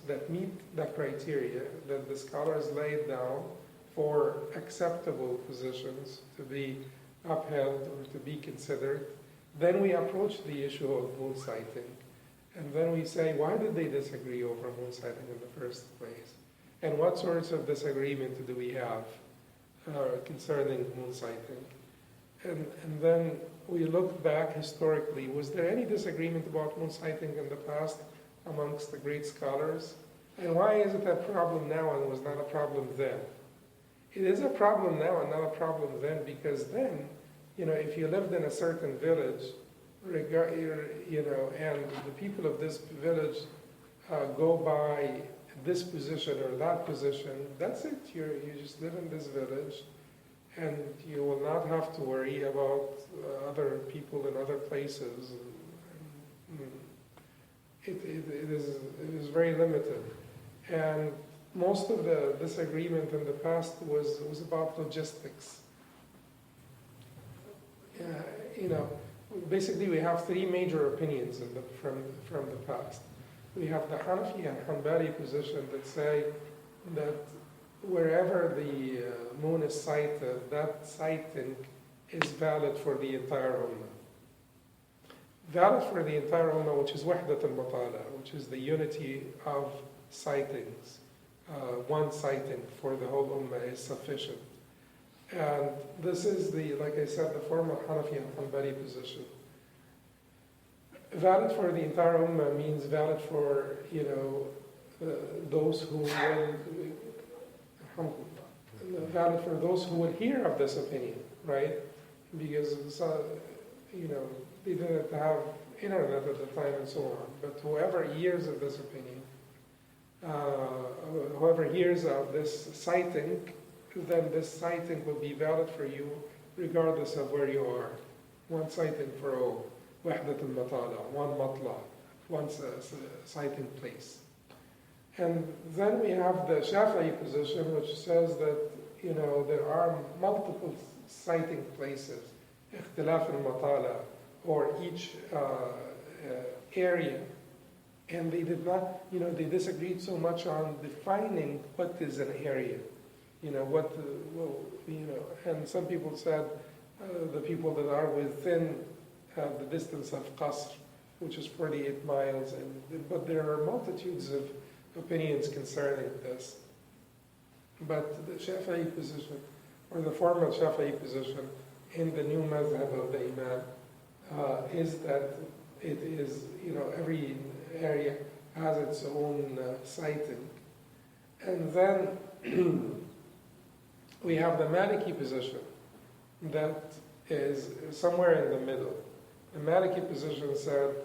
that meet the criteria that the scholars laid down for acceptable positions to be upheld or to be considered, then we approach the issue of moonsighting. And then we say, why did they disagree over moonsighting in the first place? And what sorts of disagreement do we have concerning moonsighting? And then we look back historically, was there any disagreement about moonsighting in the past amongst the great scholars? And why is it a problem now and was not a problem then? It is a problem now and not a problem then, because then, if you lived in a certain village, and the people of this village go by this position or that position, that's it. You just live in this village, and you will not have to worry about other people in other places. It is very limited. And most of the disagreement in the past was about logistics. Basically we have three major opinions from the past. We have the Hanafi and Hanbali position that say that wherever the moon is sighted, that sighting is valid for the entire ummah. Valid for the entire ummah, which is wahdat al-matala, which is the unity of sightings. One sighting for the whole ummah is sufficient. And this is like I said, the formal Hanafi and Hanbali position. Valid for the entire ummah means valid for, those who will, valid for those who will hear of this opinion, right? Because, they didn't have internet at the time and so on. But whoever hears of this opinion, whoever hears of this sighting, then this sighting will be valid for you regardless of where you are. One sighting for all. Wahdat al-matala, one matla, one sighting place. And then we have the Shafi'i position, which says that, there are multiple sighting places, ikhtilaf al-matala, or each area. And they did not, they disagreed so much on defining what is an area. And some people said the people that are within the distance of Qasr, which is 48 miles, but there are multitudes of opinions concerning this. But the Shafi'i position, or the formal Shafi'i position in the new madhab of the Imam, is that it is, every area has its own sighting. And then we have the Maliki position that is somewhere in the middle. The Maliki position said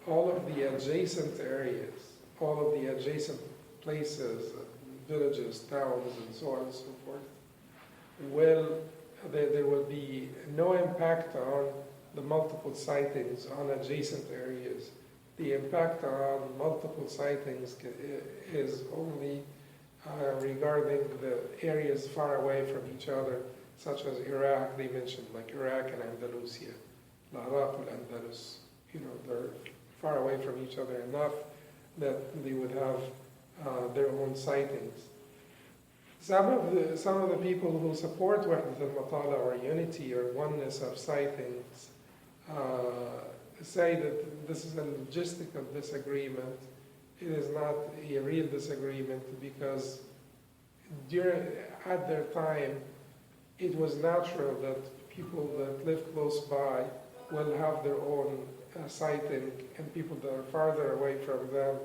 all of the adjacent areas, all of the adjacent places, villages, towns, and so on and so forth, there will be no impact on the multiple sightings on adjacent areas. The impact on multiple sightings is only regarding the areas far away from each other, such as Iraq, they mentioned, like Iraq and Andalusia, Iraq and Andalus, they're far away from each other enough that they would have their own sightings. Some of the people who support Wahdat al-Matala, or unity or oneness of sightings, say that this is a logistical disagreement. It is not a real disagreement, because at their time it was natural that people that live close by will have their own sighting, and people that are farther away from them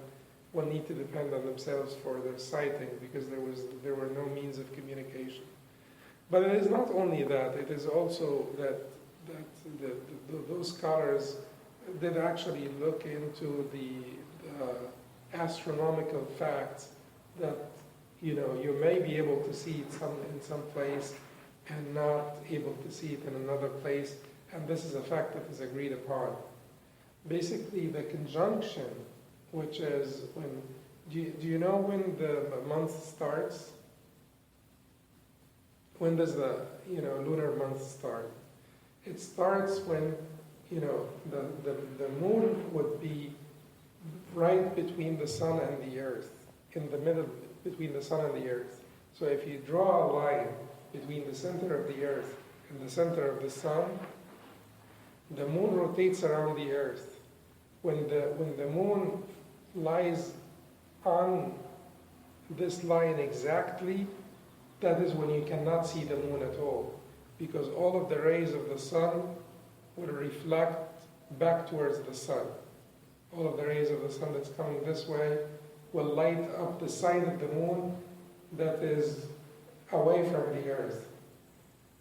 will need to depend on themselves for their sighting, because there were no means of communication. But it is not only that, it is also that those scholars did actually look into the astronomical facts that you may be able to see it in some place and not able to see it in another place, and this is a fact that is agreed upon. Basically, the conjunction, which is when, do you know when the month starts? When does the lunar month start? It starts when the moon would be right between the sun and the earth. in the middle between the sun and the earth. So if you draw a line between the center of the earth and the center of the sun, the moon rotates around the earth. When the moon lies on this line exactly, that is when you cannot see the moon at all, because all of the rays of the sun will reflect back towards the sun. All of the rays of the sun that's coming this way will light up the side of the moon that is away from the earth.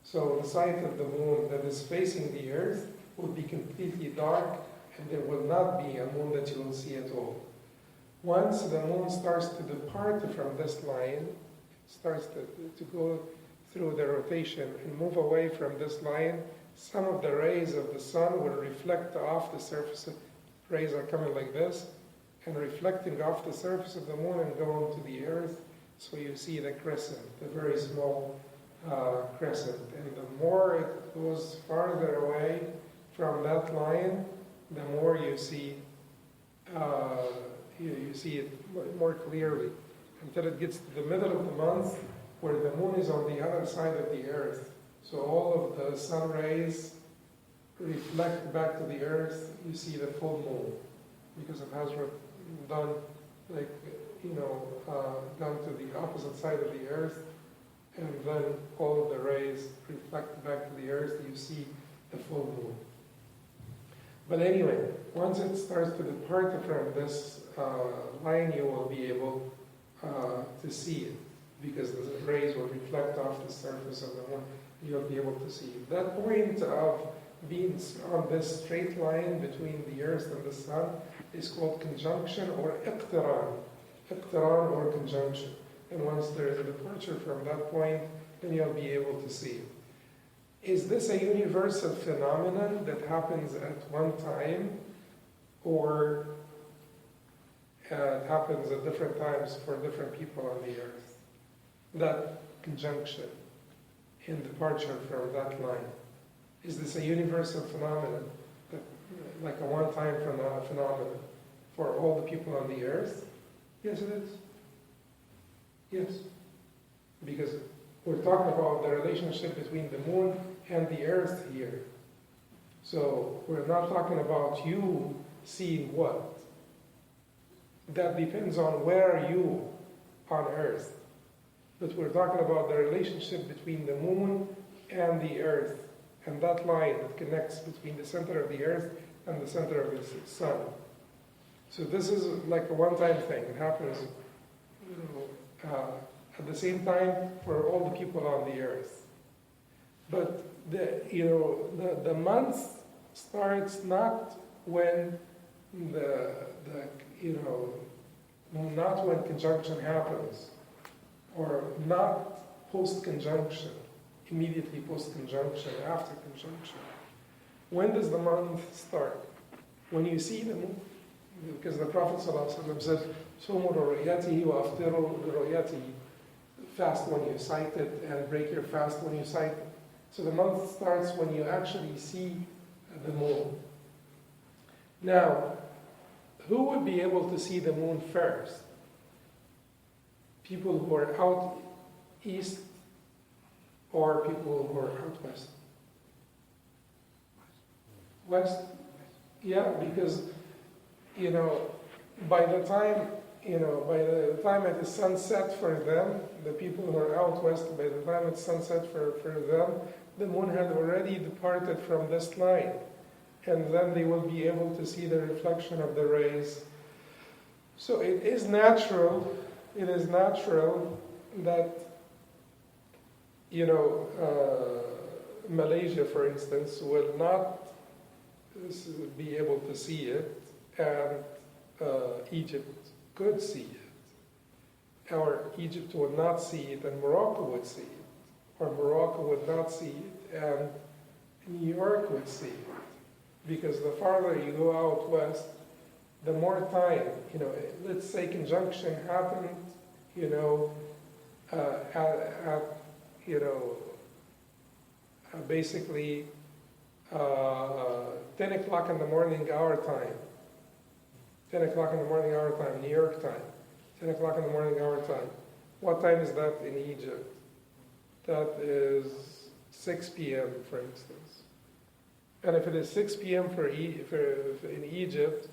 So the side of the moon that is facing the earth will be completely dark, and there will not be a moon that you will see at all. Once the moon starts to depart from this line, starts to go through the rotation and move away from this line, some of the rays of the sun will reflect off the surface. Rays are coming like this and reflecting off the surface of the moon and going to the earth. So you see the crescent, the very small crescent. And the more it goes farther away from that line, the more you see you see it more clearly, until it gets to the middle of the month where the moon is on the other side of the earth. So all of the sun rays reflect back to the earth. You see the full moon, because it has done, like, gone to the opposite side of the earth, and then all of the rays reflect back to the earth. You see the full moon. But anyway, once it starts to depart from this line, you will be able to see it, because the rays will reflect off the surface of the moon. You'll be able to see it. That point of being on this straight line between the earth and the sun is called conjunction or iqtiran. Iqtiran or conjunction. And once there is a departure from that point, then you'll be able to see it. Is this a universal phenomenon that happens at one time, or it happens at different times for different people on the earth? That conjunction in departure from that line. Is this a universal phenomenon, that, like a one-time phenomenon for all the people on the earth? Yes, it is. Yes. Because we're talking about the relationship between the moon and the earth here. So we're not talking about you seeing what. That depends on where you on earth. But we're talking about the relationship between the moon and the earth, and that line that connects between the center of the earth and the center of the sun. So this is like a one-time thing. It happens at the same time for all the people on the earth. But the month starts not when not when conjunction happens, or not post-conjunction, immediately post-conjunction, after conjunction. When does the month start? When you see the moon. Because the Prophet ﷺ said, "Sumu ru'yatihi wa aftiru ru'yatihi." Fast when you sight it, and break your fast when you sight it. So the month starts when you actually see the moon. Now, who would be able to see the moon first? People who are out east, or people who are out west? West? Yeah, because by the time it is sunset for them, the people who are out west, by the time it's sunset for them, the moon had already departed from this line. And then they will be able to see the reflection of the rays. So it is natural that, Malaysia, for instance, will not be able to see it, and Egypt could see it. Or Egypt would not see it, and Morocco would see it. Or Morocco would not see it, and New York would see it. Because the farther you go out west, the more time, let's say conjunction happened, basically 10 o'clock in the morning our time. 10 o'clock in the morning our time, New York time. 10 o'clock in the morning our time. What time is that in Egypt? That is 6 p.m., for instance. And if it is 6 p.m. in Egypt,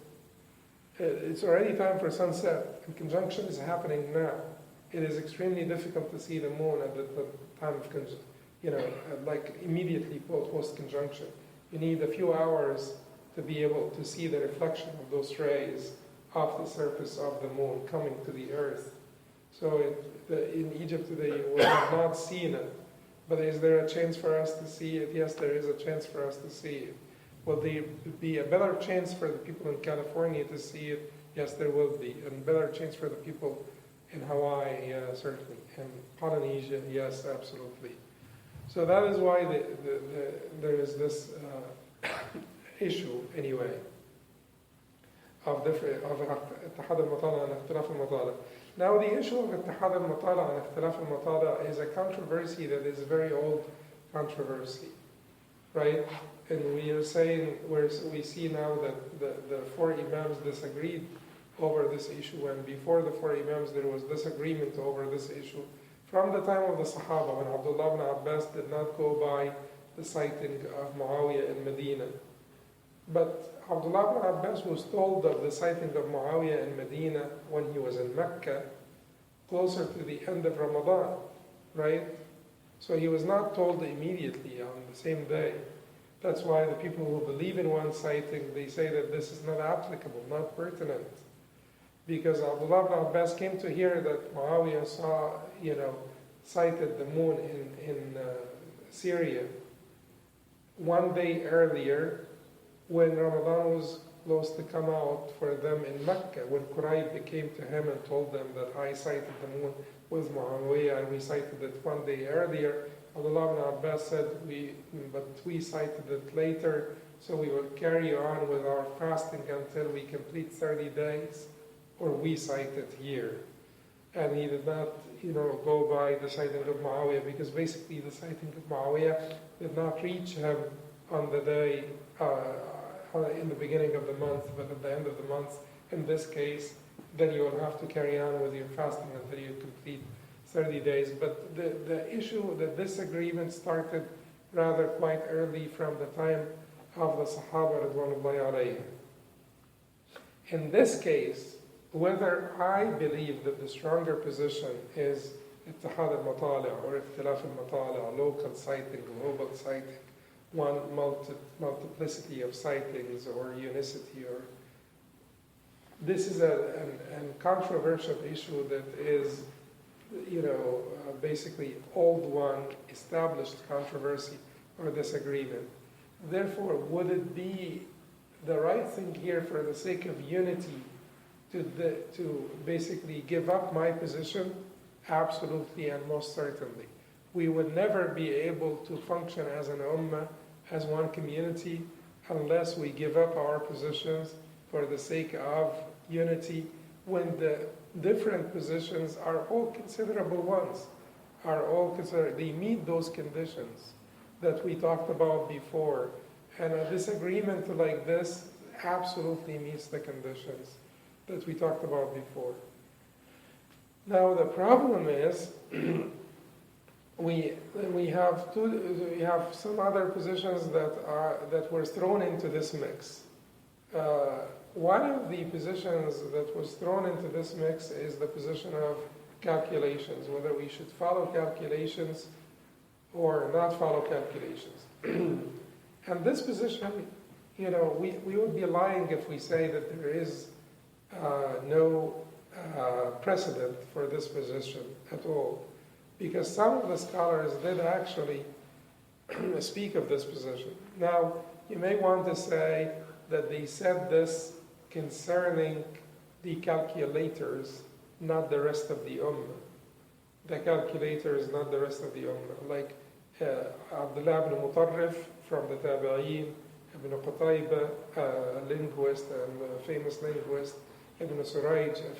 it's already time for sunset, and conjunction is happening now. It is extremely difficult to see the moon at the time of, like immediately post-conjunction. You need a few hours to be able to see the reflection of those rays off the surface of the moon coming to the earth. So in Egypt today, we have not seen it. But is there a chance for us to see it? Yes, there is a chance for us to see it. Will there be a better chance for the people in California to see it? Yes, there will be. And better chance for the people in Hawaii, yeah, certainly. And Polynesia, yes, absolutely. So that is why there is this issue, anyway, of اتحاد المطالع and اختلاف المطالع. Now the issue of اتحاد المطالع and اختلاف المطالع is a controversy that is a very old controversy, right? And we are saying, we see now that the four imams disagreed over this issue, and before the four imams there was disagreement over this issue from the time of the Sahaba, when Abdullah ibn Abbas did not go by the sighting of Muawiyah in Medina. But Abdullah ibn Abbas was told of the sighting of Muawiyah in Medina when he was in Mecca, closer to the end of Ramadan, right? So he was not told immediately on the same day. That's why the people who believe in one sighting, they say that this is not applicable, not pertinent. Because Abdullah ibn Abbas came to hear that Muawiyah saw, sighted the moon in Syria one day earlier, when Ramadan was close to come out for them in Mecca, when Qurayb came to him and told them that I sighted the moon with Muawiyah and we sighted it one day earlier, Abdullah ibn Abbas said, but we sighted it later, so we will carry on with our fasting until we complete 30 days, or we sight it here. And he did not, go by the sighting of Muawiyah, because basically the sighting of Muawiyah did not reach him on the day, in the beginning of the month, but at the end of the month, in this case, then you will have to carry on with your fasting until you complete 30 days. But the issue, the disagreement started rather quite early, from the time of the Sahaba Ridwanullahi alayhim. In this case, whether I believe that the stronger position is اتحاد المطالع or اختلاف المطالع, local sighting, global sighting, one multiplicity of sightings or unicity, or this is a controversial issue that is, basically old one, established controversy or disagreement. Therefore, would it be the right thing here, for the sake of unity, to basically give up my position? Absolutely and most certainly. We would never be able to function as an ummah, as one community, unless we give up our positions for the sake of unity, when the different positions are all considerable ones, they meet those conditions that we talked about before. And a disagreement like this absolutely meets the conditions that we talked about before. Now the problem is, we have some other positions that were thrown into this mix. One of the positions that was thrown into this mix is the position of calculations, whether we should follow calculations or not follow calculations. And this position, we would be lying if we say that there is no precedent for this position at all, because some of the scholars did actually speak of this position. Now, you may want to say that they said this concerning the calculators, not the rest of the ummah. The calculators, not the rest of the ummah. Like Abdullah ibn Mutarrif from the Tabi'een, Ibn Qutayba, a linguist and a famous linguist, Ibn Surayj, a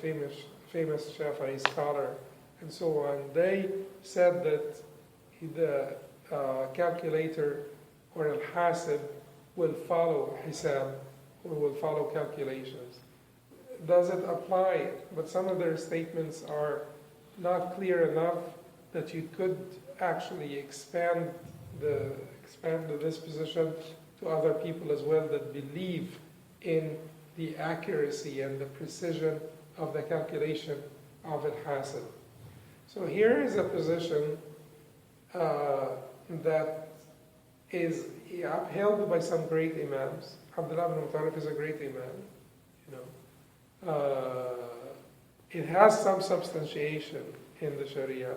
famous Shafi'i scholar, and so on. They said that the calculator or al-Hasib will follow Hisab, or will follow calculations. does it apply? But some of their statements are not clear enough that you could actually expand this position to other people as well that believe in the accuracy and the precision of the calculation of al-Haj. So here is a position that is upheld by some great imams. Abdullah ibn Mutarrif is a great imam, you know. It has some substantiation in the Sharia,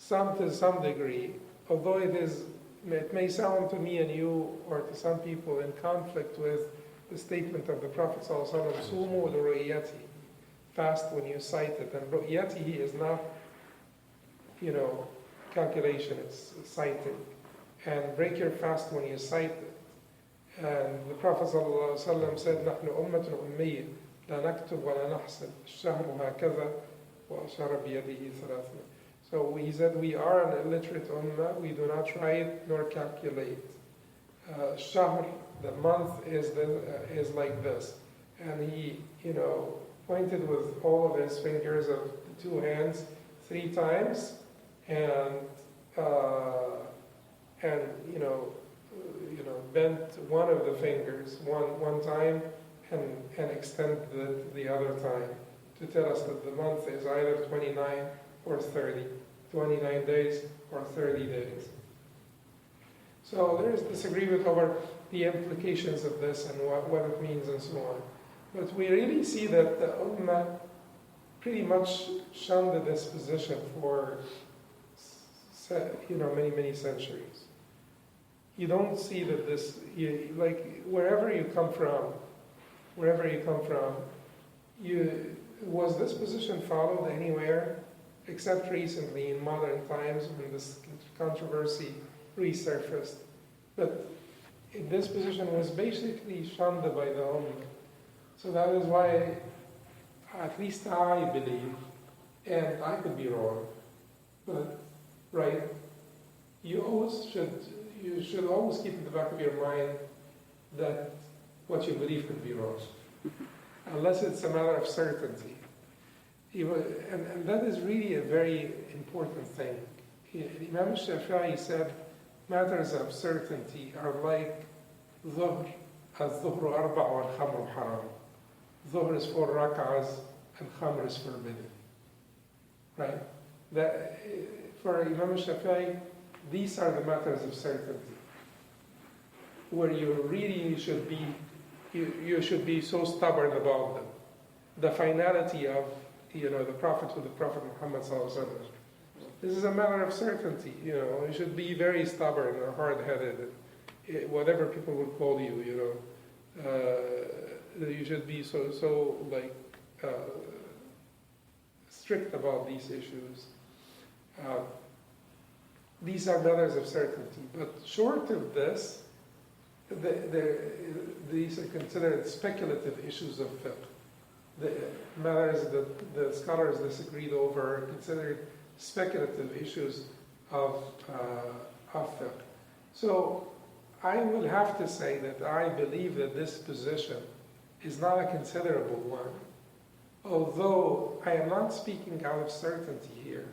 to some degree, although it may sound to me and you or to some people in conflict with the statement of the Prophet ﷺ, "Sumu li-ru'yati," fast when you sight it. And ru'yatihi is not, you know, calculation, it's sighting. And break your fast when you sight it. And the Prophet ﷺ said, "نحن أمة أمية لا نكتب ولا نحسب الشهر هكذا وأشار بيده ثلاثة." So he said, we are an illiterate ummah, we do not write nor calculate. Shahr, the month, is like this. And he, you know, pointed with all of his fingers of the two hands 3 times, and you know, bent one of the fingers one time and extended the other time to tell us that the month is either 29 or 30, 29 days or 30 days. So there is disagreement over the implications of this and what it means and so on. But we really see that the Ummah pretty much shunned this position for many, many centuries. You don't see that this, like wherever you come from, was this position followed anywhere except recently in modern times when this controversy resurfaced? But this position was basically shunned by the Ummah. So that is why, at least I believe, and I could be wrong, but right, you should always keep in the back of your mind that what you believe could be wrong, unless it's a matter of certainty. And that is really a very important thing. Imam Shafi'i said, matters of certainty are like dhuhr, al-dhuhru arba' wal-khamru haram. Dhuhr is 4 rak'ahs and khamr is forbidden. Right? That, for Imam Shafi'i, these are the matters of certainty, where you really should be, you should be so stubborn about them. The finality of, the Prophet with the Prophet Muhammad sallallahu alaihi wasallam. This is a matter of certainty. You should be very stubborn or hard-headed, whatever people would call you. You should be so strict about these issues. These are matters of certainty. But short of this, these are considered speculative issues of fiqh. The matters that the scholars disagreed over are considered speculative issues of fiqh. So I will have to say that I believe that this position is not a considerable one, although I am not speaking out of certainty here,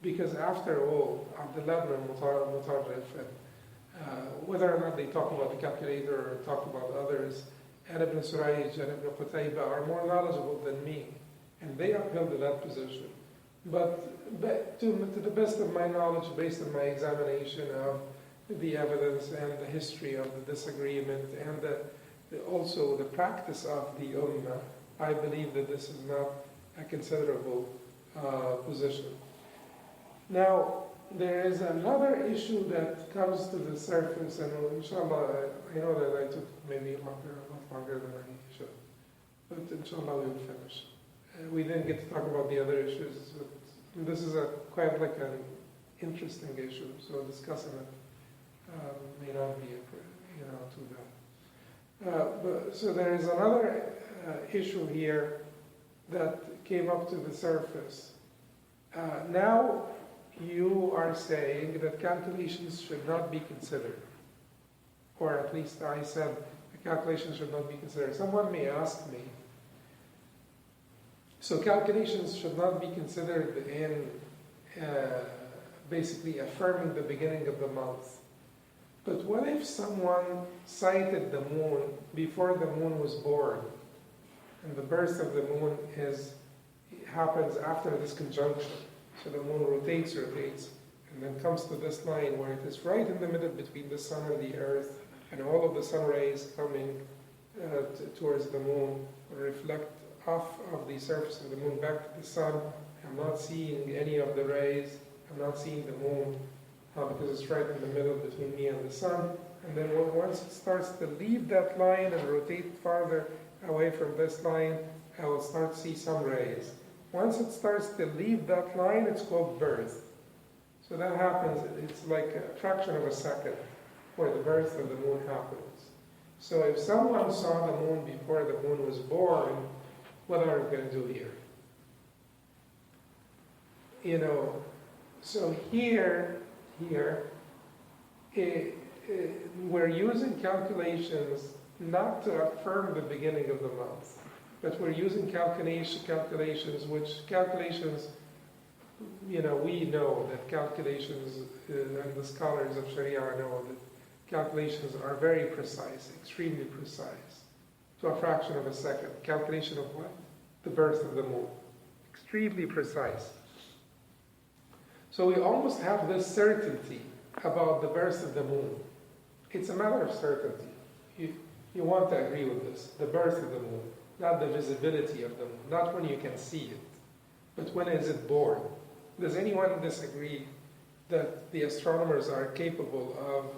because after all, Abdullah ibn Mutarrif, whether or not they talk about the calculator or talk about others, and Ibn Surayj and Ibn Qutayba are more knowledgeable than me, and they upheld that position. But to the best of my knowledge, based on my examination of the evidence and the history of the disagreement and also the practice of the Ummah, I believe that this is not a considerable position. Now, there is another issue that comes to the surface, and inshallah, I know that I took maybe a lot longer than I should, but inshallah we will finish. We didn't get to talk about the other issues, but this is quite like an interesting issue, so discussing it may not be too bad. So there is another issue here that came up to the surface. Now you are saying that calculations should not be considered, or at least I said the calculations should not be considered. Someone may ask me, So calculations should not be considered in basically affirming the beginning of the month. But what if someone sighted the moon before the moon was born, and the birth of the moon happens after this conjunction? So the moon rotates, and then comes to this line where it is right in the middle between the sun and the earth, and all of the sun rays coming towards the moon reflect off of the surface of the moon back to the sun. I'm not seeing any of the rays. I'm not seeing the moon because it's right in the middle between me and the sun. And then once it starts to leave that line and rotate farther away from this line, I will start to see some rays. Once it starts to leave that line, it's called birth. So that happens, it's like a fraction of a second where the birth of the moon happens. So if someone saw the moon before the moon was born, what are we going to do here? So here, we're using calculations not to affirm the beginning of the month, but we're using calculations, we know that calculations, and the scholars of Sharia know that calculations are very precise, extremely precise, to a fraction of a second. Calculation of what? The birth of the moon. Extremely precise. So we almost have this certainty about the birth of the moon. It's a matter of certainty. You want to agree with this. The birth of the moon, not the visibility of the moon, not when you can see it, but when is it born? Does anyone disagree that the astronomers are capable of,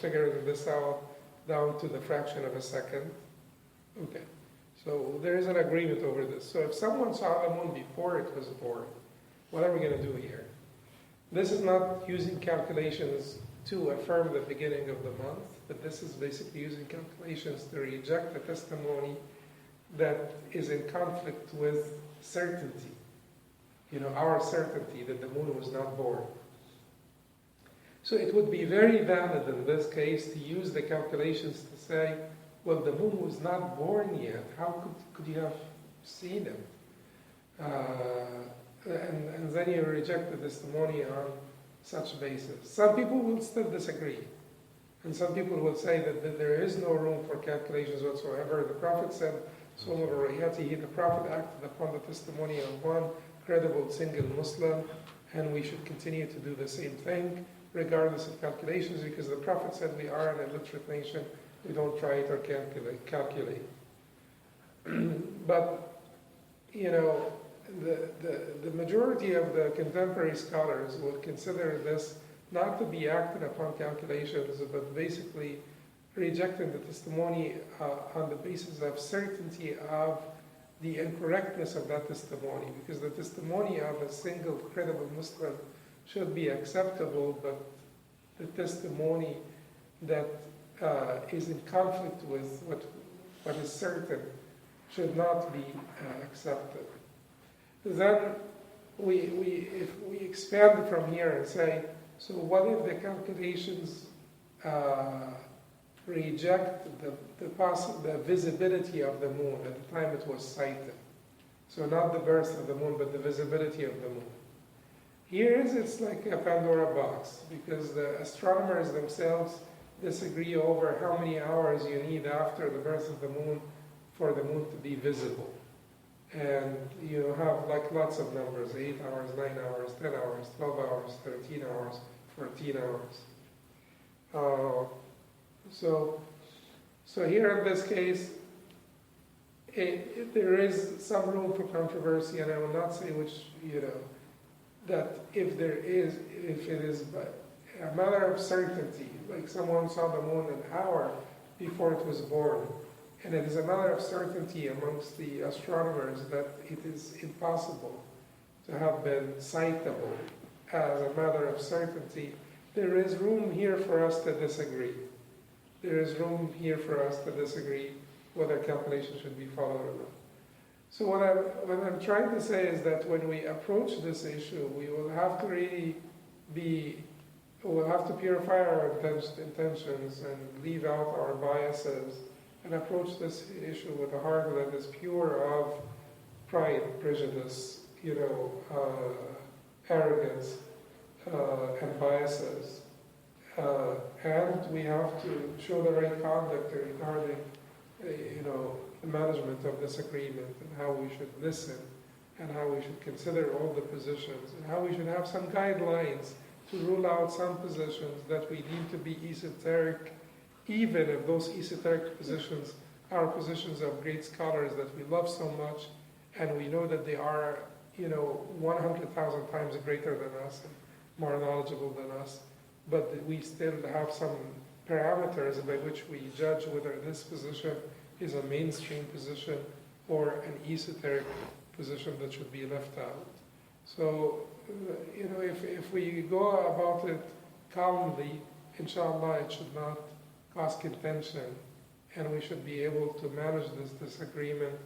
figuring this out down to the fraction of a second? Okay. So there is an agreement over this. So if someone saw the moon before it was born, what are we going to do here? This is not using calculations to affirm the beginning of the month, but this is basically using calculations to reject a testimony that is in conflict with certainty. Our certainty that the moon was not born. So it would be very valid in this case to use the calculations to say, well, the moon was not born yet. How could you have seen him? And then you reject the testimony on such basis. Some people will still disagree. And some people will say that there is no room for calculations whatsoever. The Prophet said, the Prophet acted upon the testimony of one credible single Muslim, and we should continue to do the same thing, regardless of calculations, because the Prophet said we are an illiterate nation. We don't try it or calculate. But, the majority of the contemporary scholars would consider this not to be acted upon calculations, but basically rejecting the testimony on the basis of certainty of the incorrectness of that testimony, because the testimony of a single credible Muslim should be acceptable, but the testimony that is in conflict with what is certain should not be accepted. Then if we expand from here and say, so what if the calculations reject the visibility of the moon at the time it was sighted? So not the birth of the moon, but the visibility of the moon. It's like a Pandora box, because the astronomers themselves disagree over how many hours you need after the birth of the moon for the moon to be visible. And you have lots of numbers, 8 hours, 9 hours, 10 hours, 12 hours, 13 hours, 14 hours. So here in this case, there is some room for controversy, and I will not say which, that if it is a matter of certainty, like someone saw the moon an hour before it was born, and it is a matter of certainty amongst the astronomers that it is impossible to have been sightable as a matter of certainty, there is room here for us to disagree. There is room here for us to disagree whether calculation should be followed or not. So what I'm trying to say is that when we approach this issue, we will have to really we'll have to purify our intentions and leave out our biases and approach this issue with a heart that is pure of pride, prejudice, arrogance, and biases. And we have to show the right conduct regarding, the management of this agreement and how we should listen and how we should consider all the positions and how we should have some guidelines to rule out some positions that we deem to be esoteric, even if those esoteric positions are positions of great scholars that we love so much, and we know that they are, 100,000 times greater than us and more knowledgeable than us, but we still have some parameters by which we judge whether this position is a mainstream position or an esoteric position that should be left out. So, if we go about it calmly, inshallah, it should not cause contention, and we should be able to manage this disagreement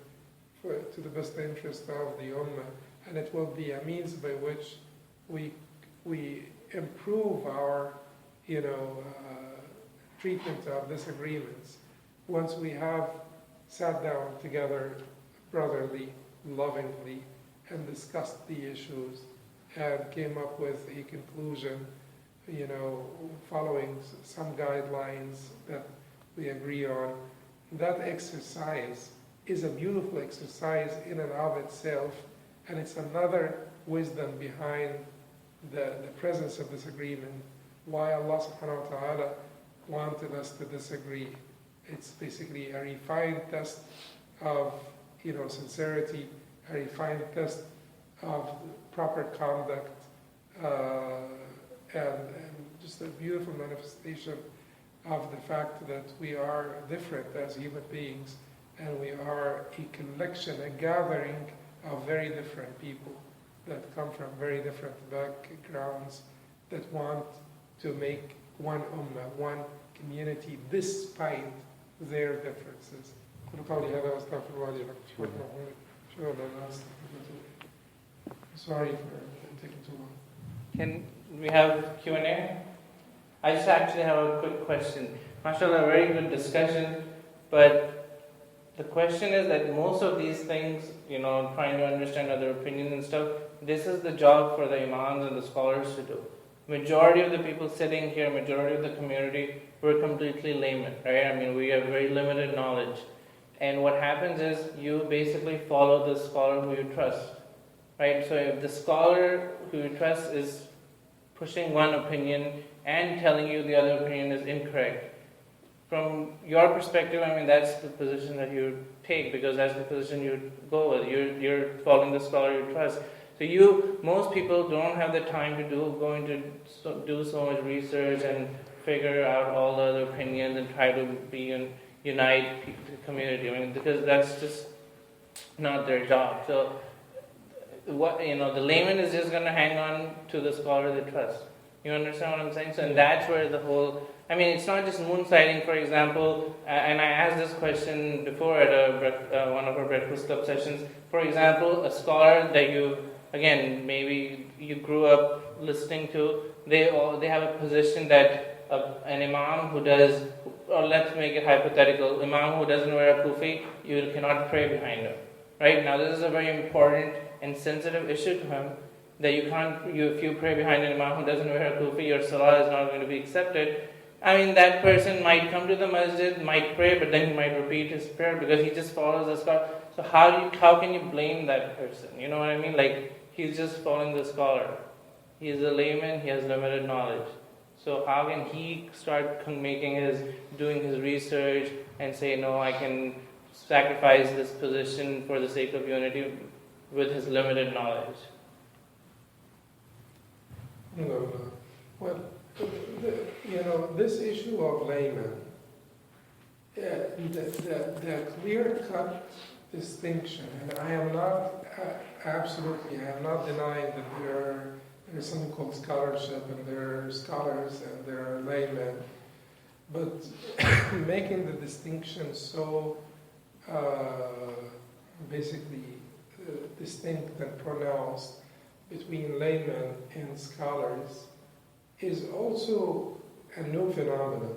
to the best interest of the ummah, and it will be a means by which we improve our, treatment of disagreements. Once we have sat down together brotherly, lovingly, and discussed the issues and came up with a conclusion, following some guidelines that we agree on, that exercise is a beautiful exercise in and of itself, and it's another wisdom behind the presence of this agreement, why Allah subhanahu wa ta'ala wanted us to disagree. It's basically a refined test of sincerity, a refined test of proper conduct, and just a beautiful manifestation of the fact that we are different as human beings, and we are a collection, a gathering of very different people that come from very different backgrounds that want to make one ummah, one community, despite their differences. Sorry for taking too long. Can we have Q&A? I just actually have a quick question. MashaAllah, very good discussion, but the question is that most of these things, trying to understand other opinions and stuff, this is the job for the imams and the scholars to do. Majority of the people sitting here, majority of the community, we're completely laymen, right? I mean, we have very limited knowledge. And what happens is you basically follow the scholar who you trust, right? So if the scholar who you trust is pushing one opinion and telling you the other opinion is incorrect, from your perspective, I mean, that's the position that you take, because that's the position you go with. You're following the scholar you trust. So most people don't have the time to do so much research and figure out all the other opinions and try to unite the community. I mean, because that's just not their job. So the layman is just going to hang on to the scholar they trust. You understand what I'm saying? So, and that's where the whole, it's not just moonsighting, for example, and I asked this question before at one of our breakfast club sessions. For example, a scholar that maybe you grew up listening to, they have a position that an imam who does, or let's make it hypothetical, imam who doesn't wear a kufi, you cannot pray behind him. Right? Now this is a very important and sensitive issue to him, that if you pray behind an imam who doesn't wear a kufi, your salah is not going to be accepted. That person might come to the masjid, might pray, but then he might repeat his prayer because he just follows the scholar. So how can you blame that person? You know what I mean? Like, he's just following the scholar. He's a layman, he has limited knowledge. So how can he start doing his research and say, no, I can sacrifice this position for the sake of unity with his limited knowledge? No. Well, this issue of layman, the clear-cut distinction, and I am not denying that there is something called scholarship, and there are scholars and there are laymen, but making the distinction so distinct and pronounced between laymen and scholars is also a new phenomenon,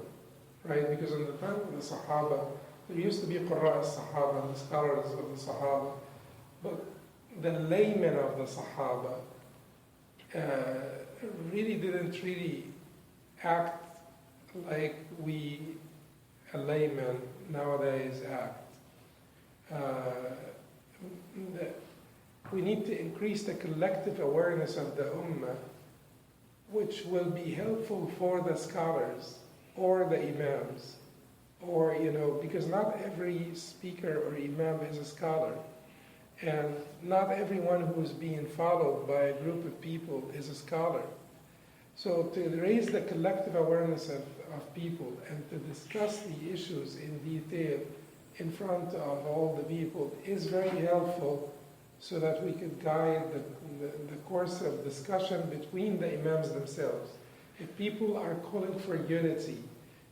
right? Because in the time of the Sahaba, there used to be Qurra al-Sahaba, the scholars of the Sahaba, but the laymen of the Sahaba really didn't really act like we laymen nowadays act. We need to increase the collective awareness of the Ummah, which will be helpful for the scholars or the imams, or, because not every speaker or imam is a scholar, and not everyone who is being followed by a group of people is a scholar. So to raise the collective awareness of people and to discuss the issues in detail in front of all the people is very helpful, so that we could guide the course of discussion between the imams themselves. If people are calling for unity,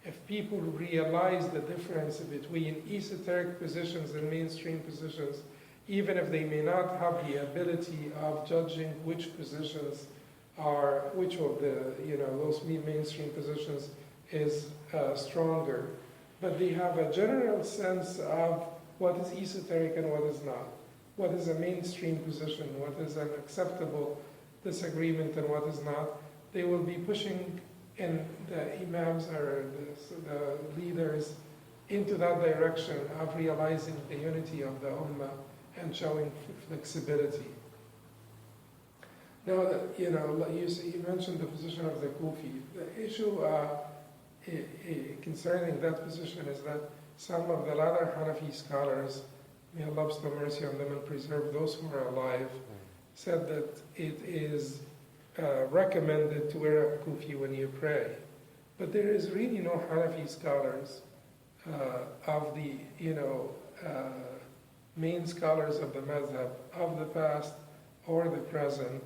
if people realize the difference between esoteric positions and mainstream positions, even if they may not have the ability of judging which positions are, which of the, those mainstream positions is stronger, but they have a general sense of what is esoteric and what is not, what is a mainstream position, what is an acceptable disagreement and what is not. They will be pushing in the imams or the leaders into that direction of realizing the unity of the Ummah and showing flexibility. Now, you mentioned the position of the Kufi. The issue concerning that position is that some of the latter Hanafi scholars, may Allah bestow mercy on them and preserve those who are alive, said that it is recommended to wear a kufi when you pray. But there is really no Hanafi scholars of the, main scholars of the madhab of the past or the present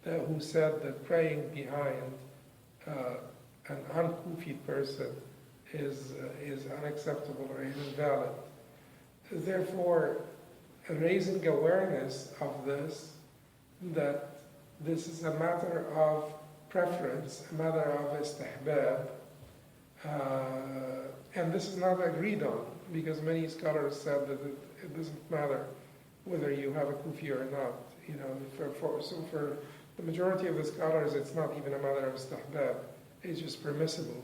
who said that praying behind an unkufi person is unacceptable or invalid. Therefore, raising awareness of this, that this is a matter of preference, a matter of istihbab, and this is not agreed on, because many scholars said that it doesn't matter whether you have a kufi or not. So for the majority of the scholars, it's not even a matter of istihbab; it's just permissible.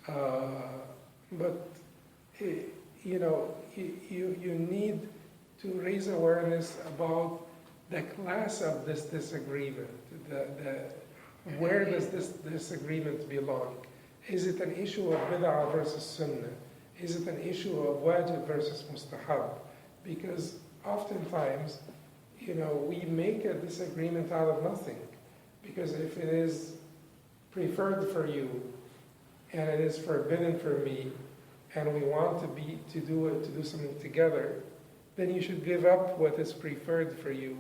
But you need to raise awareness about the class of this disagreement. Where does this disagreement belong? Is it an issue of bid'ah versus sunnah? Is it an issue of wajib versus mustahab? Because oftentimes, we make a disagreement out of nothing. Because if it is preferred for you and it is forbidden for me, and we want to do something together, then you should give up what is preferred for you,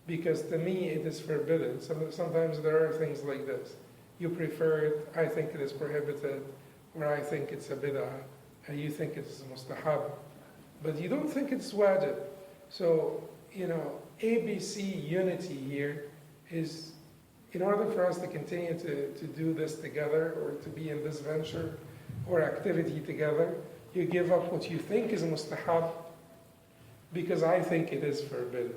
because to me it is forbidden. Sometimes there are things like this. You prefer it, I think it is prohibited, or I think it's a bid'ah, and you think it's mustahab, but you don't think it's wajib. So, ABC unity here is, in order for us to continue to do this together, or to be in this venture or activity together, you give up what you think is mustahab because I think it is forbidden,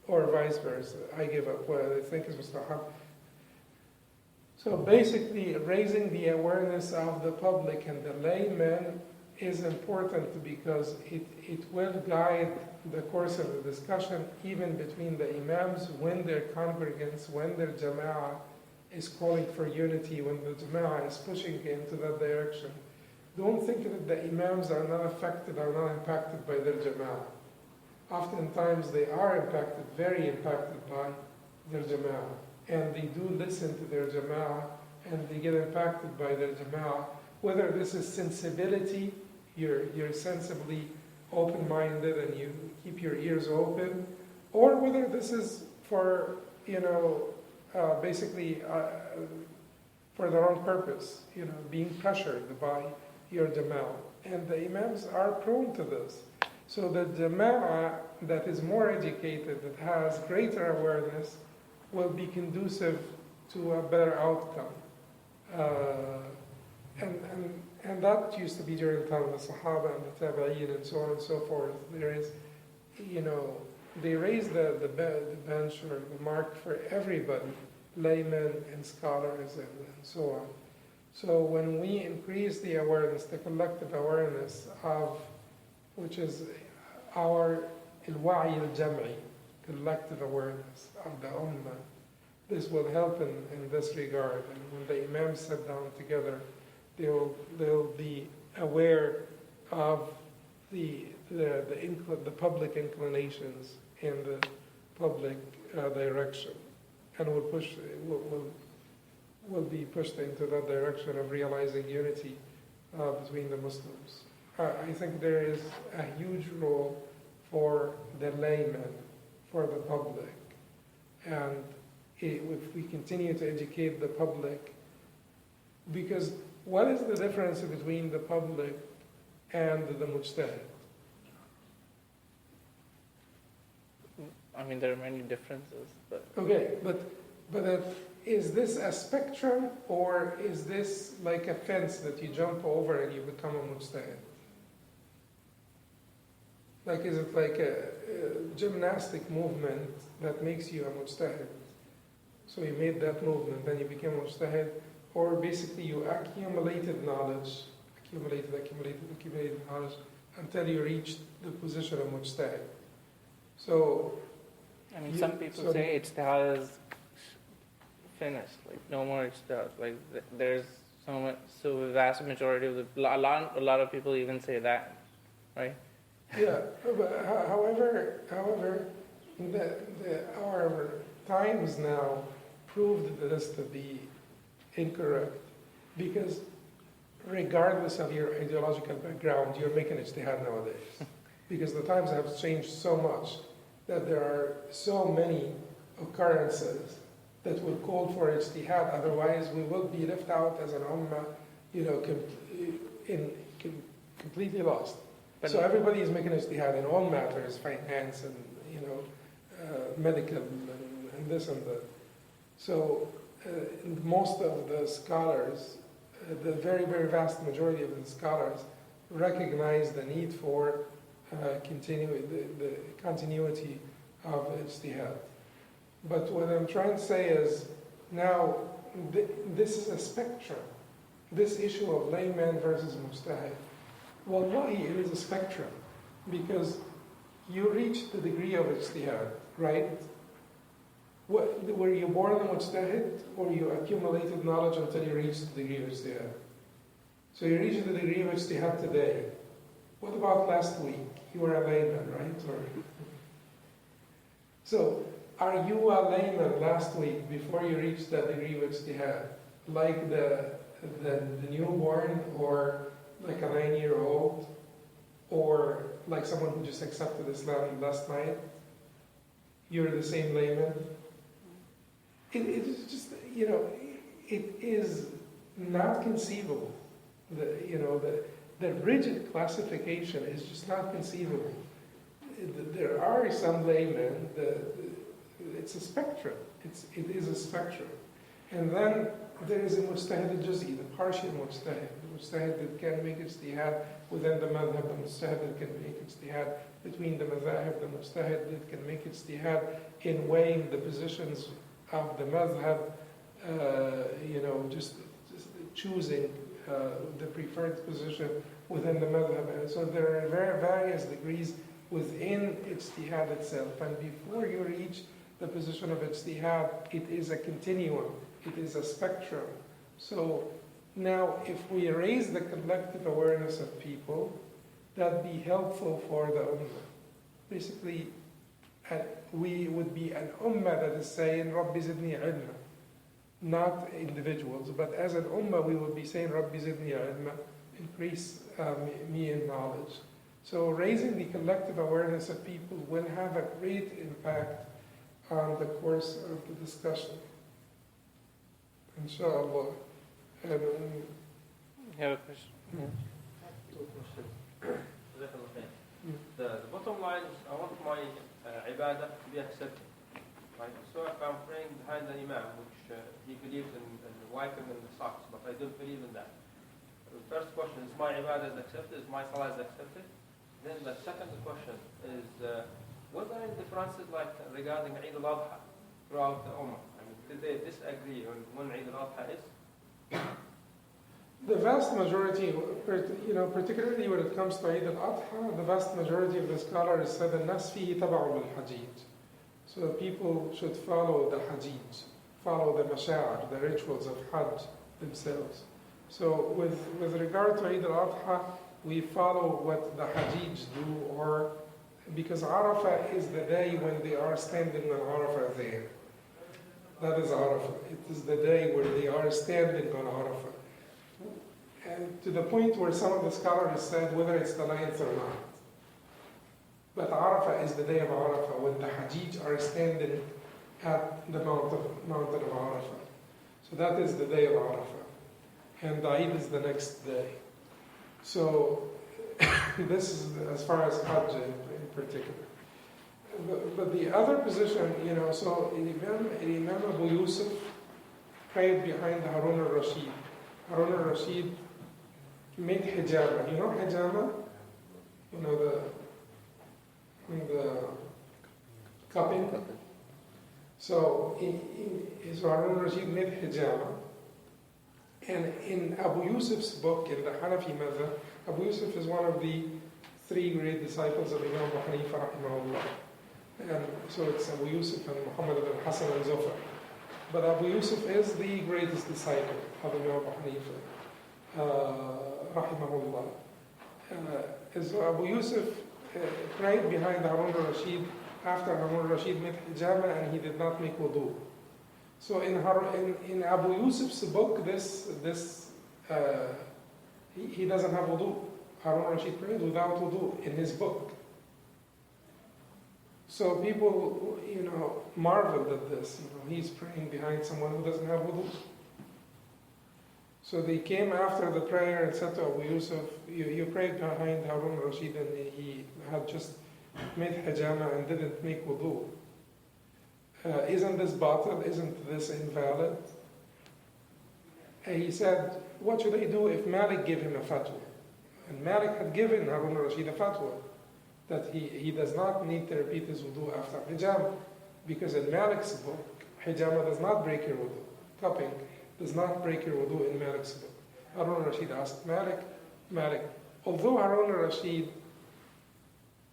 or vice versa. I give up what I think is mustahab. So basically, raising the awareness of the public and the laymen is important, because it will guide the course of the discussion, even between the imams, when their congregants, when their jama'ah is calling for unity, when the jama'ah is pushing into that direction. Don't think that the imams are not affected, are not impacted by their jama'ah. Oftentimes they are impacted, very impacted by their jama'ah. And they do listen to their jama'ah, and they get impacted by their jama'ah. Whether this is sensibility, you're sensibly open-minded and you keep your ears open, or whether this is for, basically for the wrong purpose, being pressured by your jama'ah. And the imams are prone to this. So the jama'ah that is more educated, that has greater awareness, will be conducive to a better outcome. And that used to be during the time of the Sahaba and the Tabi'een and so on and so forth. There is, they raised the bench or the mark for everybody, laymen and scholars and so on. So when we increase the awareness, the collective awareness of, which is our al-Wali al-Jam'i, collective awareness of the Ummah, this will help in this regard. And when the Imams sit down together, they'll be aware of the public inclinations and the public direction, and will be pushed into that direction of realizing unity between the Muslims. I think there is a huge role for the layman, for the public, and if we continue to educate the public, because what is the difference between the public and the mujtahid? I mean, there are many differences, but Okay, but is this a spectrum, or is this like a fence that you jump over and you become a mujtahid? Like, is it like a gymnastic movement that makes you a mujtahid? So you made that movement, then you became a mujtahid, or basically you accumulated knowledge, accumulated knowledge until you reached the position of mujtahid. So, I mean, some people say ijtihad is finished, like no more ijtihad. Like there's so the vast majority of a lot of people even say that, right? Yeah, but however, our times now proved this to be incorrect, because regardless of your ideological background, you're making ijtihad nowadays. Because the times have changed so much that there are so many occurrences that will call for ijtihad. Otherwise, we will be left out as an ummah, completely lost. But so everybody is making ijtihad in all matters, finance and medical and this and that. So most of the scholars, the very, very vast majority of the scholars, recognize the need for the continuity of ijtihad. But what I'm trying to say is, now this is a spectrum. This issue of layman versus mujtahid, wallahi, it is a spectrum, because you reach the degree of ijtihad, right? Were you born a mujtahid, or you accumulated knowledge until you reached the degree of ijtihad? So you reached the degree of ijtihad today. What about last week? You were a layman, right? So, are you a layman last week before you reached that degree of ijtihad? Like the newborn, or like a 9-year-old, or like someone who just accepted Islam last night? You're the same layman? It is just, it is not conceivable. The rigid classification is just not conceivable. There are some laymen, it's a spectrum. It is a spectrum. And then there is a mujtahid al-juz'i, the partial mujtahid, the mujtahid that can make ijtihad within the madhab, the mujtahid that can make ijtihad between the madhab, the mujtahid that can make ijtihad in weighing the positions of the madhab, just choosing the preferred position within the madhab. And so there are various degrees within ijtihad itself. And before you reach the position of ijtihad, it is a continuum. It is a spectrum. So now, if we raise the collective awareness of people, that'd be helpful for the ummah. Basically, we would be an ummah that is saying, Rabbi zidni ilma. Not individuals, but as an ummah, we would be saying, Rabbi zidni ilma, increase me in knowledge. So raising the collective awareness of people will have a great impact on the course of the discussion. Inshallah. you have a question? Two questions. The bottom line is, I want my ibadah to be accepted. Right? So if I'm praying behind an imam, which he believes in wiping in the socks, but I don't believe in that. The first question is, my ibadah is accepted? Is my salah is accepted? Then the second question is, Was there any differences like regarding Eid al-Adha throughout the Ummah? I mean, did they disagree on when Eid al-Adha is? The vast majority, particularly when it comes to Eid al-Adha, the vast majority of the scholars said الناس فيه تبع بالحجيج. So people should follow the Hajj, follow the masha'ar, the rituals of Hajj themselves. So with regard to Eid al-Adha, we follow what the Hajj do, or because Arafah is the day when they are standing on Arafah there. That is Arafah. It is the day where they are standing on Arafah. And to the point where some of the scholars said whether it's the 9th or not. But Arafah is the day of Arafah, when the Hajj are standing at the mountain of Arafah. So that is the day of Arafah. And the Eid is the next day. So this is as far as Hajj in particular. But the other position, so Imam Abu Yusuf prayed behind Harun al-Rashid. Harun al-Rashid made hijama. You know hijama? The cupping. So Harun al-Rashid made hijama. And in Abu Yusuf's book, in the Hanafi Madhab, Abu Yusuf is one of the 3 great disciples of Imam Abu Hanifa rahimahullah. And so it's Abu Yusuf and Muhammad ibn Hassan and Zufar. But Abu Yusuf is the greatest disciple of Imam Abu Hanifa rahimahullah. So Abu Yusuf prayed behind Harun al-Rashid after Harun al-Rashid made hijama and he did not make wudu. So in Abu Yusuf's book, he doesn't have wudu. Harun al-Rashid prayed without wudu in his book. So people, marveled at this. He's praying behind someone who doesn't have wudu. So they came after the prayer and said to Abu Yusuf, you prayed behind Harun al-Rashid and he had just made hijama and didn't make wudu. Isn't this batil? Isn't this invalid? And he said, what should I do if Malik gave him a fatwa? And Malik had given Harun al-Rashid a fatwa that he does not need to repeat his wudu after hijama, because in Malik's book, hijama does not break your wudu. Cupping does not break your wudu in Malik's book. Harun al-Rashid asked Malik, although Harun al-Rashid,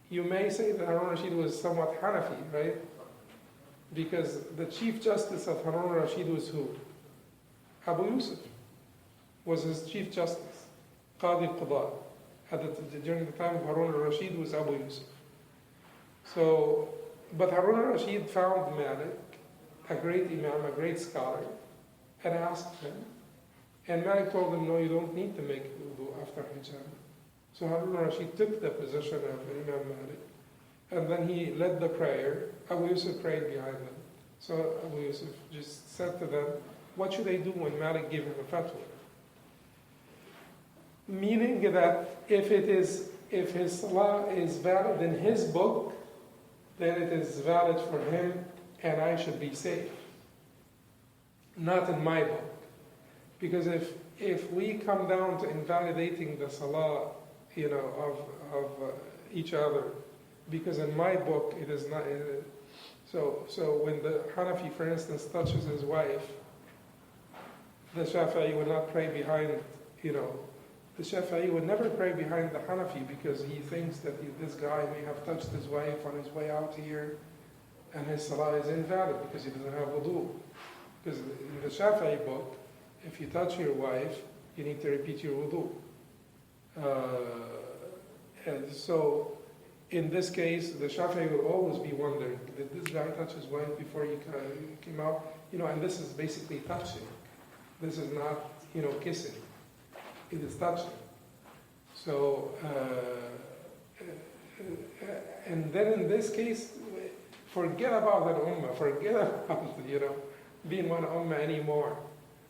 you may say that Harun al-Rashid was somewhat Hanafi, right? Because the Chief Justice of Harun al-Rashid was who? Abu Yusuf was his Chief Justice. Qadi al-Qada. During the time of Harun al-Rashid was Abu Yusuf. So, but Harun al-Rashid found Malik, a great Imam, a great scholar, and asked him. And Malik told him, no, you don't need to make wudu after hijama. So Harun al-Rashid took the position of Imam Malik. And then he led the prayer. Abu Yusuf prayed behind them. So Abu Yusuf just said to them, what should I do when Malik gave him a fatwa? Meaning that if his salah is valid in his book, then it is valid for him and I should be safe. Not in my book. Because if we come down to invalidating the salah, of each other, because in my book it is not. So when the Hanafi, for instance, touches his wife, the Shafi'i will not pray behind. The Shafi'i would never pray behind the Hanafi because he thinks that this guy may have touched his wife on his way out here, and his salah is invalid because he doesn't have wudu. Because in the Shafi'i book, if you touch your wife, you need to repeat your wudu. And so, in this case, the Shafi'i will always be wondering, did this guy touch his wife before he came out? And this is basically touching. This is not, kissing. It is touching. So, and then in this case, forget about an ummah, forget about, being one ummah anymore.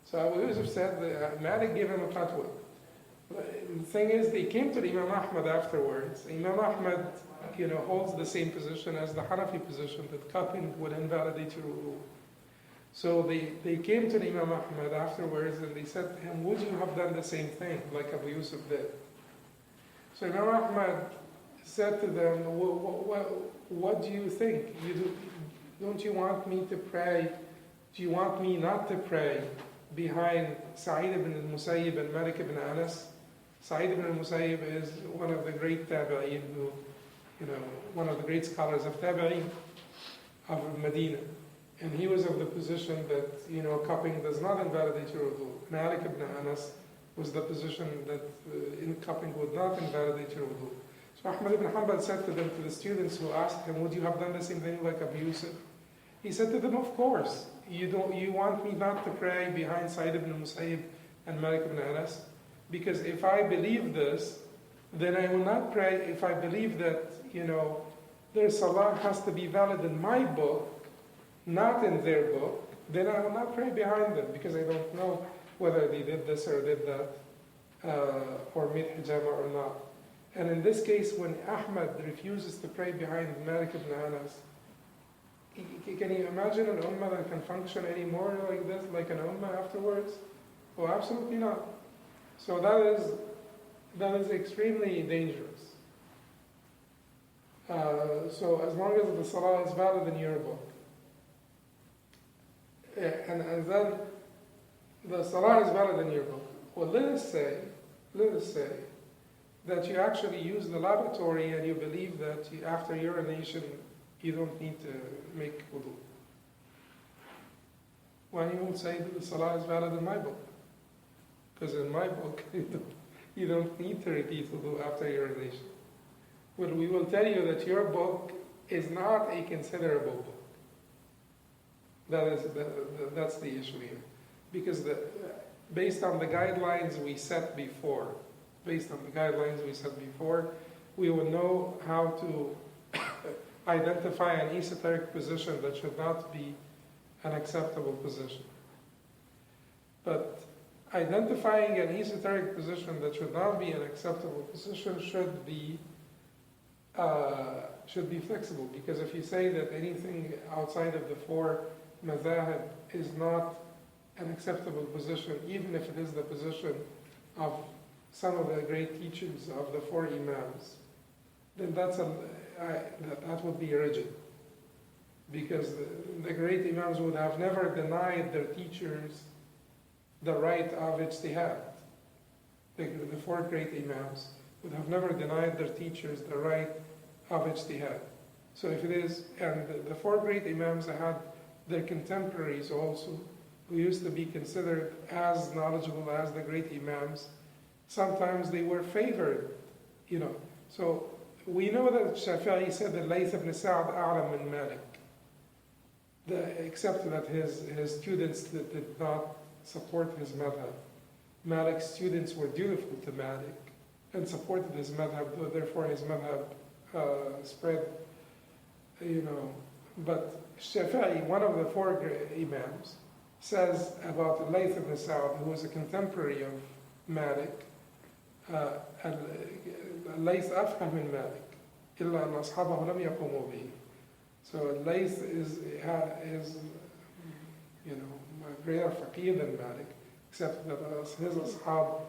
So Abu Yusuf said that Malik gave him a fatwa. The thing is, they came to Imam Ahmad afterwards. Imam Ahmad, holds the same position as the Hanafi position, that cupping would invalidate your wudu. So they came to Imam Ahmad afterwards and they said to him, would you have done the same thing like Abu Yusuf did? So Imam Ahmad said to them, what do you think? Don't you want me to pray? Do you want me not to pray behind Sa'id ibn al-Musayyib and Malik ibn Anas? Sa'id ibn al-Musayyib is one of the great tabi'een who, one of the great scholars of tabi'een of Medina. And he was of the position that, cupping does not invalidate your wudu. Malik ibn Anas was the position that in cupping would not invalidate your wudu. So Ahmad ibn Hanbal said to the students who asked him, would you have done the same thing like Abu Yusuf? He said to them, of course. You want me not to pray behind Sa'id ibn Musayyib and Malik ibn Anas? Because if I believe this, then I will not pray. If I believe that, their salah has to be valid in my book, not in their book, then I will not pray behind them because I don't know whether they did this or did that, or made hijama or not. And in this case, when Ahmad refuses to pray behind Malik ibn Anas, can you imagine an ummah that can function anymore like this, like an ummah afterwards? Well, absolutely not. So that is extremely dangerous. So as long as the salah is valid in your book, and then the salah is valid in your book, well, let us say that you actually use the lavatory and you believe that after urination you don't need to make wudu. Why you won't say that the salah is valid in my book? Because in my book you don't need to repeat wudu after urination. Well, we will tell you that your book is not a considerable book. That's the issue here. Because based on the guidelines we set before, we will know how to identify an esoteric position that should not be an acceptable position. But identifying an esoteric position that should not be an acceptable position should be flexible, because if you say that anything outside of the four madhahib is not an acceptable position, even if it is the position of some of the great teachers of the four imams, then that would be rigid. Because the great imams would have never denied their teachers the right of ijtihad. The four great imams would have never denied their teachers the right of ijtihad. So if it is, and the four great imams had their contemporaries also, who used to be considered as knowledgeable as the great imams, sometimes they were favored, So we know that Shafi'i said that Layth ibn Sa'd a'lam min Malik, except that his students did not support his madhab. Malik's students were dutiful to Malik and supported his madhab, therefore his madhab spread, But Shafi'i, one of the four imams, says about Layth ibn Sa'd, who was a contemporary of Malik, Layth afqah min Malik, illa an ashabahu lam yaqumu bihi. So Layth is a greater faqeeh than Malik, except that his ashab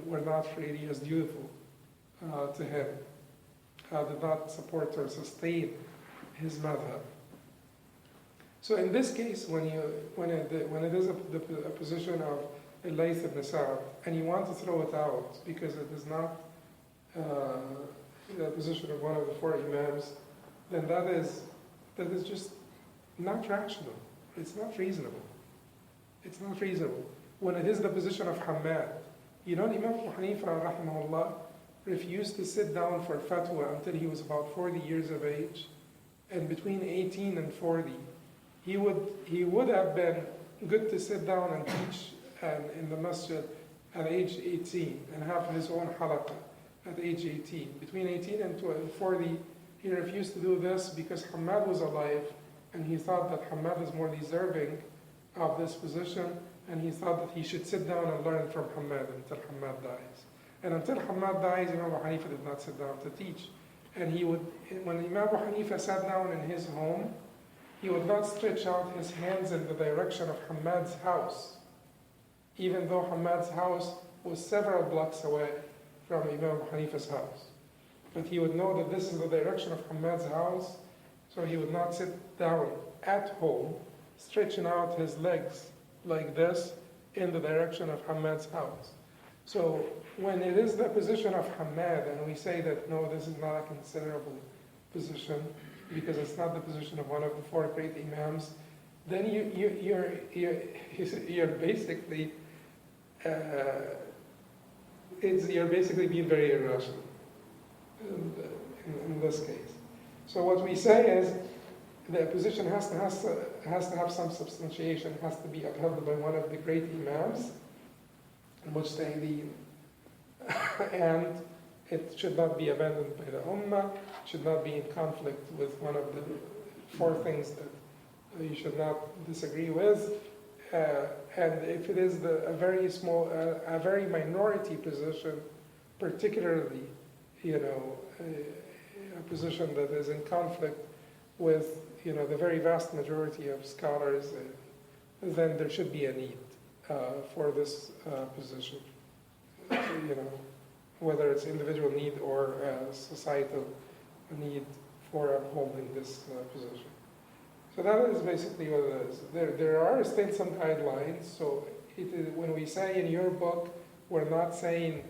were not really as dutiful to him, did not support or sustain his madhab. So in this case, when it is a position of a Layth ibn Sa'd, and you want to throw it out because it is not the position of one of the four imams, then that is just not rational. It's not reasonable. It's not reasonable. When it is the position of Hammad, Imam Abu Hanifa rahimahullah refused to sit down for fatwa until he was about 40 years of age, and between 18 and 40, he would have been good to sit down and teach in the masjid at age 18 and have his own halaqah at age 18. Between 18 and 40, he refused to do this because Hammad was alive, and he thought that Hammad is more deserving of this position, and he thought that he should sit down and learn from Hammad until Hammad dies. And until Hammad dies, Imam Abu Hanifa did not sit down to teach. And when Imam Abu Hanifa sat down in his home, he would not stretch out his hands in the direction of Hammad's house, even though Hammad's house was several blocks away from Imam Abu Hanifa's house. but he would know that this is the direction of Hamad's house, so he would not sit down at home, stretching out his legs like this in the direction of Hamad's house. So when it is the position of Hamad, and we say that no, this is not a considerable position, because it's not the position of one of the four great imams, then you're basically you're basically being very irrational in this case. So what we say is the position has to have some substantiation, has to be upheld by one of the great imams, mujtahideen, and it should not be abandoned by the ummah, should not be in conflict with one of the four things that you should not disagree with. And if it is a very small, a very minority position, particularly, a position that is in conflict with, the very vast majority of scholars, then there should be a need for this position. Whether it's individual need or societal need for upholding this position. So that is basically what it is. There are still some guidelines. So when we say in your book, we're not saying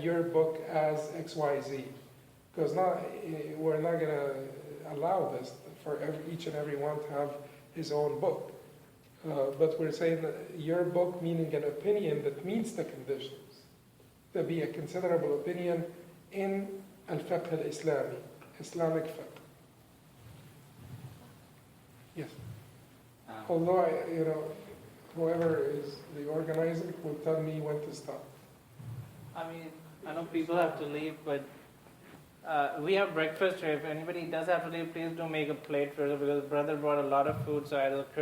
your book as XYZ, because we're not going to allow this for each and every one to have his own book. But we're saying that your book, meaning an opinion that meets the conditions, to be a considerable opinion in al-fiqh al-Islami, Islamic fiqh. Yes. Although, whoever is the organizer will tell me when to stop. I mean, I know people have to leave, but we have breakfast here. If anybody does have to leave, please do make a plate for it, because brother brought a lot of food, so I